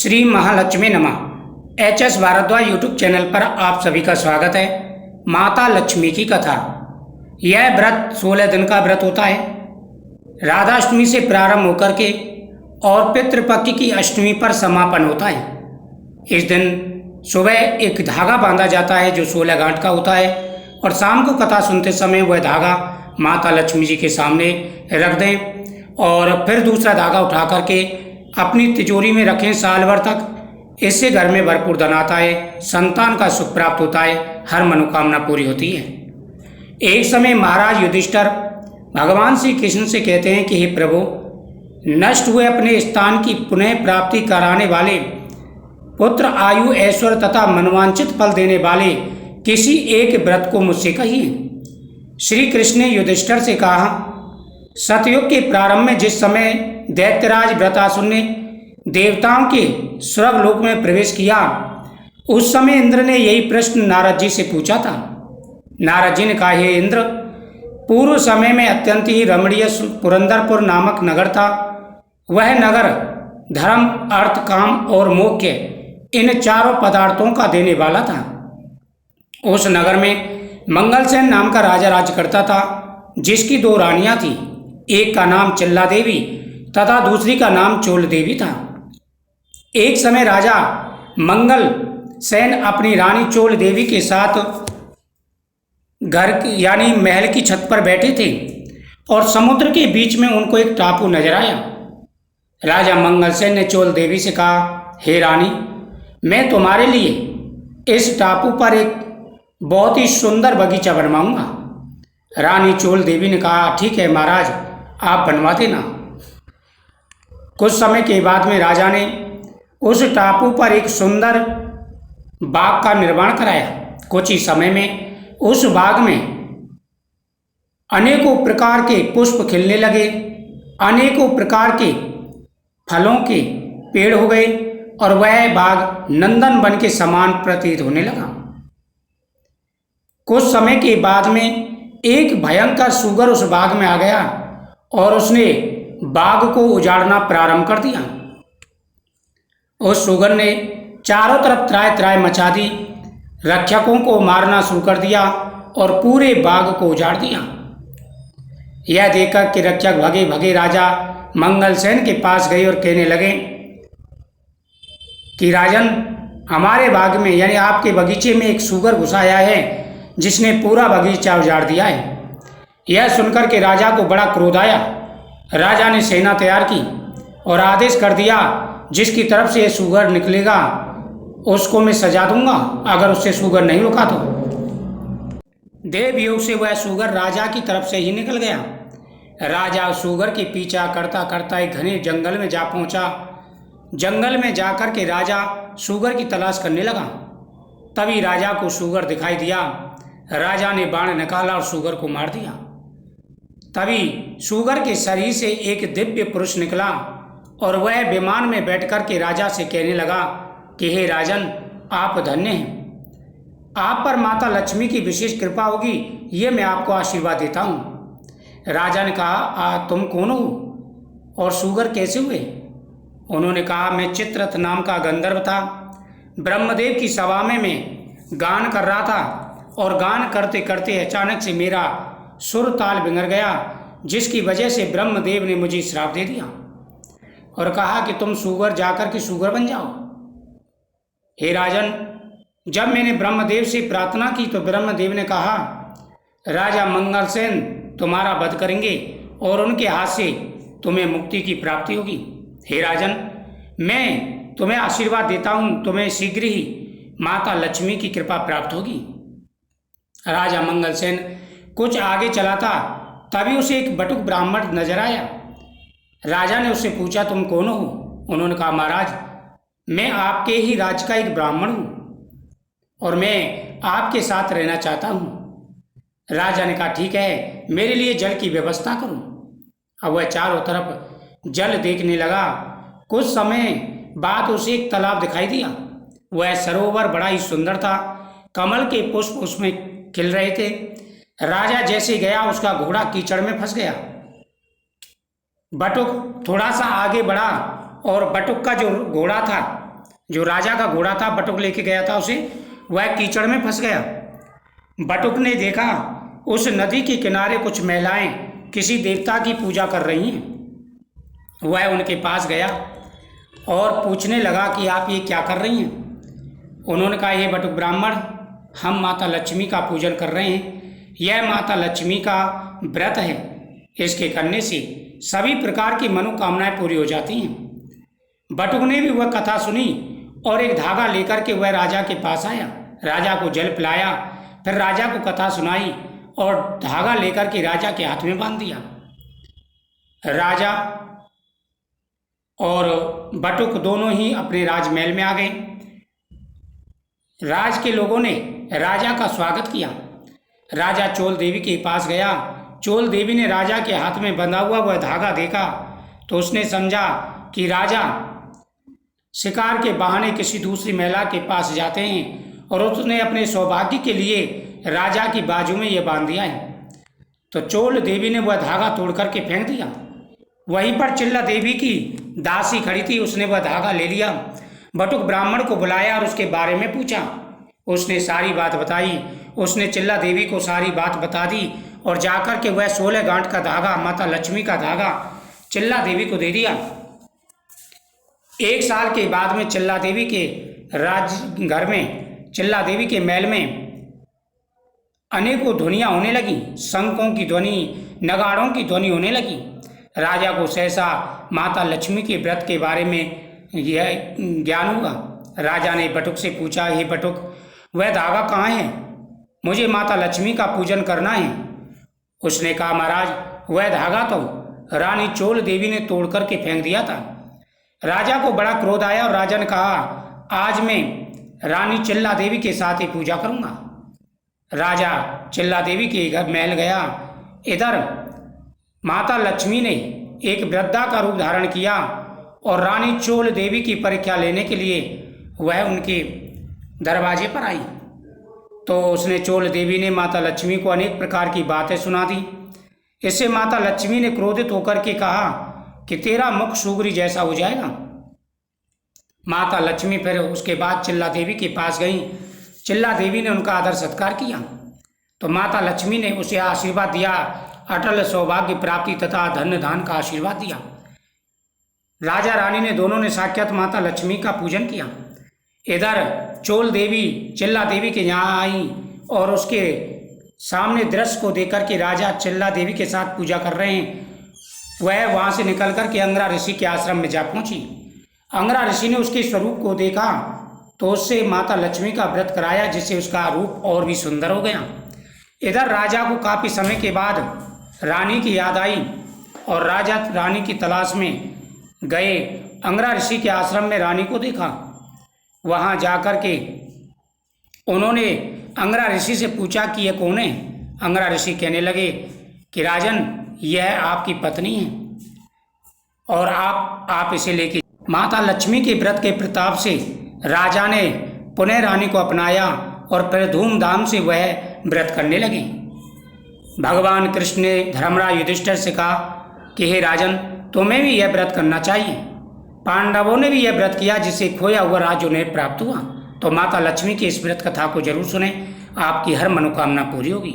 श्री महालक्ष्मी नमः। HS. Bhardwaj YouTube channel पर आप सभी का स्वागत है। माता लक्ष्मी की कथा। यह व्रत 16 दिन का व्रत होता है। राधाष्टमी से प्रारंभ होकर के और पितृपक्ष की अष्टमी पर समापन होता है। इस दिन सुबह एक धागा बांधा जाता है जो 16 गांठ का होता है और शाम को कथा सुनते समय वह धागा माता लक्ष्मी जी के सामने रख दें और फिर दूसरा धागा उठा करके अपनी तिजोरी में रखें साल भर तक। इससे घर में भरपूर धन आता है, संतान का सुख प्राप्त होता है, हर मनोकामना पूरी होती है। एक समय महाराज युधिष्ठिर भगवान श्री कृष्ण से कहते हैं कि हे प्रभु, नष्ट हुए अपने स्थान की पुनः प्राप्ति कराने वाले, पुत्र आयु ऐश्वर्य तथा मनवांचित फल देने वाले किसी एक व्रत को मुझसे कहिए। श्री कृष्ण ने युधिष्ठिर से कहा, सतयुग के प्रारंभ में जिस समय दैत्यराज व्रतासुर ने देवताओं के स्वर्गलोक में प्रवेश किया, उस समय इंद्र ने यही प्रश्न नारद जी से पूछा था। नारद जी ने कहा, हे इंद्र, पूर्व समय में अत्यंत ही रमणीय पुरंदरपुर नामक नगर था। वह नगर धर्म, अर्थ, काम और मोक्ष इन चारों पदार्थों का देने वाला था। उस नगर में मंगलसेन नाम का राजा राज्य करता था, जिसकी 2 रानियां थीं। एक का नाम चिल्ला देवी तथा दूसरी का नाम चोल देवी था। एक समय राजा मंगल सेन अपनी रानी चोल देवी के साथ घर यानी महल की छत पर बैठे थे और समुद्र के बीच में उनको एक टापू नजर आया। राजा मंगलसेन ने चोल देवी से कहा, हे रानी, मैं तुम्हारे लिए इस टापू पर एक बहुत ही सुंदर बगीचा बनवाऊंगा। रानी चोल देवी ने कहा, ठीक है महाराज, आप बनवा देना। कुछ समय के बाद में राजा ने उस टापू पर एक सुंदर बाग का निर्माण कराया। कुछ ही समय में उस बाग में अनेकों प्रकार के पुष्प खिलने लगे, अनेकों प्रकार के फलों के पेड़ हो गए और वह बाग नंदन वन के समान प्रतीत होने लगा। कुछ समय के बाद में एक भयंकर सूगर उस बाग में आ गया और उसने बाग को उजाड़ना प्रारंभ कर दिया। उस सूगर ने चारों तरफ त्राय त्राय मचा दी, रक्षकों को मारना शुरू कर दिया और पूरे बाग को उजाड़ दिया। यह देखकर कि रक्षक भगे भगे राजा मंगलसेन के पास गए और कहने लगे कि राजन, हमारे बाग में यानी आपके बगीचे में एक सूगर घुस आया है जिसने पूरा बगीचा उजाड़ दिया है। यह सुनकर के राजा को बड़ा क्रोध आया। राजा ने सेना तैयार की और आदेश कर दिया, जिसकी तरफ से यह सूगर निकलेगा उसको मैं सजा दूंगा, अगर उससे सूगर नहीं रुका तो। देव योग से वह सूगर राजा की तरफ से ही निकल गया। राजा सूगर के पीछा करता करता एक घने जंगल में जा पहुंचा। जंगल में जाकर के राजा सूगर की तलाश करने लगा। तभी राजा को सूगर दिखाई दिया। राजा ने बाण निकाला और सूगर को मार दिया। तभी सूगर के शरीर से एक दिव्य पुरुष निकला और वह विमान में बैठकर के राजा से कहने लगा कि हे राजन, आप धन्य हैं। आप पर माता लक्ष्मी की विशेष कृपा होगी, ये मैं आपको आशीर्वाद देता हूँ। राजा ने कहा, तुम कौन हो और सूगर कैसे हुए? उन्होंने कहा, मैं चित्ररथ नाम का गंधर्व था। ब्रह्मदेव की सभा में मैं गान कर रहा था और गान करते करते अचानक से मेरा सुर ताल बिगड़ गया, जिसकी वजह से ब्रह्मदेव ने मुझे श्राप दे दिया और कहा कि तुम सूगर जाकर के सूगर बन जाओ। हे राजन, जब मैंने ब्रह्मदेव से प्रार्थना की तो ब्रह्मदेव ने कहा, राजा मंगलसेन तुम्हारा वध करेंगे और उनके हाथ से तुम्हें मुक्ति की प्राप्ति होगी। हे राजन, मैं तुम्हें आशीर्वाद देता हूँ, तुम्हें शीघ्र ही माता लक्ष्मी की कृपा प्राप्त होगी। राजा मंगलसेन कुछ आगे चला था, तभी उसे एक बटुक ब्राह्मण नजर आया। राजा ने उससे पूछा, तुम कौन हो? उन्होंने कहा, महाराज, मैं आपके ही राज्य का एक ब्राह्मण हूँ और मैं आपके साथ रहना चाहता हूँ। राजा ने कहा, ठीक है, मेरे लिए जल की व्यवस्था करो। अब वह चारों तरफ जल देखने लगा। कुछ समय बाद उसे एक तालाब दिखाई दिया। वह सरोवर बड़ा ही सुंदर था, कमल के पुष्प उसमें खिल रहे थे। राजा जैसे गया, उसका घोड़ा कीचड़ में फंस गया। बटुक थोड़ा सा आगे बढ़ा और बटुक का जो घोड़ा था जो राजा का घोड़ा था बटुक लेके गया था उसे, वह कीचड़ में फंस गया। बटुक ने देखा उस नदी के किनारे कुछ महिलाएं किसी देवता की पूजा कर रही हैं। वह उनके पास गया और पूछने लगा कि आप ये क्या कर रही हैं। उन्होंने कहा, ये बटुक ब्राह्मण, हम माता लक्ष्मी का पूजन कर रहे हैं। यह माता लक्ष्मी का व्रत है, इसके करने से सभी प्रकार की मनोकामनाएं पूरी हो जाती हैं। बटुक ने भी वह कथा सुनी और एक धागा लेकर के वह राजा के पास आया। राजा को जल पिलाया, फिर राजा को कथा सुनाई और धागा लेकर के राजा के हाथ में बांध दिया। राजा और बटुक दोनों ही अपने राजमहल में आ गए। राज के लोगों ने राजा का स्वागत किया। राजा चोल देवी के पास गया। चोल देवी ने राजा के हाथ में बंधा हुआ वह धागा देखा तो उसने समझा कि राजा शिकार के बहाने किसी दूसरी महिला के पास जाते हैं और उसने अपने सौभाग्य के लिए राजा की बाजू में यह बांध दिया है। तो चोल देवी ने वह धागा तोड़ करके फेंक दिया। वहीं पर चिल्ला देवी की दासी खड़ी थी, उसने वह धागा ले लिया। बटुक ब्राह्मण को बुलाया और उसके बारे में पूछा। उसने सारी बात बताई। उसने चिल्ला देवी को सारी बात बता दी और जाकर के वह 16 गांठ का धागा, माता लक्ष्मी का धागा, चिल्ला देवी को दे दिया। 1 साल के बाद में चिल्ला देवी के राज घर में, चिल्ला देवी के महल में अनेकों ध्वनियाँ होने लगी। शंखों की ध्वनि, नगाड़ों की ध्वनि होने लगी। राजा को सहसा माता लक्ष्मी के व्रत के बारे में यह ज्ञान हुआ। राजा ने बटुक से पूछा, हे बटुक, वह धागा कहाँ है? मुझे माता लक्ष्मी का पूजन करना है। उसने कहा, महाराज, वह धागा तो रानी चोल देवी ने तोड़ करके फेंक दिया था। राजा को बड़ा क्रोध आया और राजा ने कहा, आज मैं रानी चिल्ला देवी के साथ ही पूजा करूंगा। राजा चिल्ला देवी के घर महल गया। इधर माता लक्ष्मी ने एक वृद्धा का रूप धारण किया और रानी चोल देवी की परीक्षा लेने के लिए वह उनके दरवाजे पर आई। तो उसने, चोल देवी ने माता लक्ष्मी को अनेक प्रकार की बातें सुना दी। इससे माता लक्ष्मी ने क्रोधित होकर के कहा कि तेरा मुख सुगरी जैसा हो जाएगा। माता लक्ष्मी फिर उसके बाद चिल्ला देवी के पास गई। चिल्ला देवी ने उनका आदर सत्कार किया तो माता लक्ष्मी ने उसे आशीर्वाद दिया, अटल सौभाग्य प्राप्ति तथा धन धान का आशीर्वाद दिया। राजा रानी ने दोनों ने साक्षात माता लक्ष्मी का पूजन किया। इधर चोल देवी चिल्ला देवी के यहाँ आई और उसके सामने दृश्य को देखकर के राजा चिल्ला देवी के साथ पूजा कर रहे हैं। वह वहाँ से निकल कर के अंगरा ऋषि के आश्रम में जा पहुँची। अंगरा ऋषि ने उसके स्वरूप को देखा तो उससे माता लक्ष्मी का व्रत कराया, जिससे उसका रूप और भी सुंदर हो गया। इधर राजा को काफ़ी समय के बाद रानी की याद आई और राजा रानी की तलाश में गए। अंगरा ऋषि के आश्रम में रानी को देखा। वहाँ जाकर के उन्होंने अंगरा ऋषि से पूछा कि यह कौन है। अंगरा ऋषि कहने लगे कि राजन, यह आपकी पत्नी है और आप इसे लेके। माता लक्ष्मी के व्रत के प्रताप से राजा ने पुनः रानी को अपनाया और फिर धूमधाम से वह व्रत करने लगे। भगवान कृष्ण ने धर्मराज युधिष्ठिर से कहा कि हे राजन, तुम्हें भी यह व्रत करना चाहिए। पांडवों ने भी यह व्रत किया, जिससे खोया हुआ राज्य उन्हें प्राप्त हुआ। तो माता लक्ष्मी की इस व्रत कथा को जरूर सुने, आपकी हर मनोकामना पूरी होगी।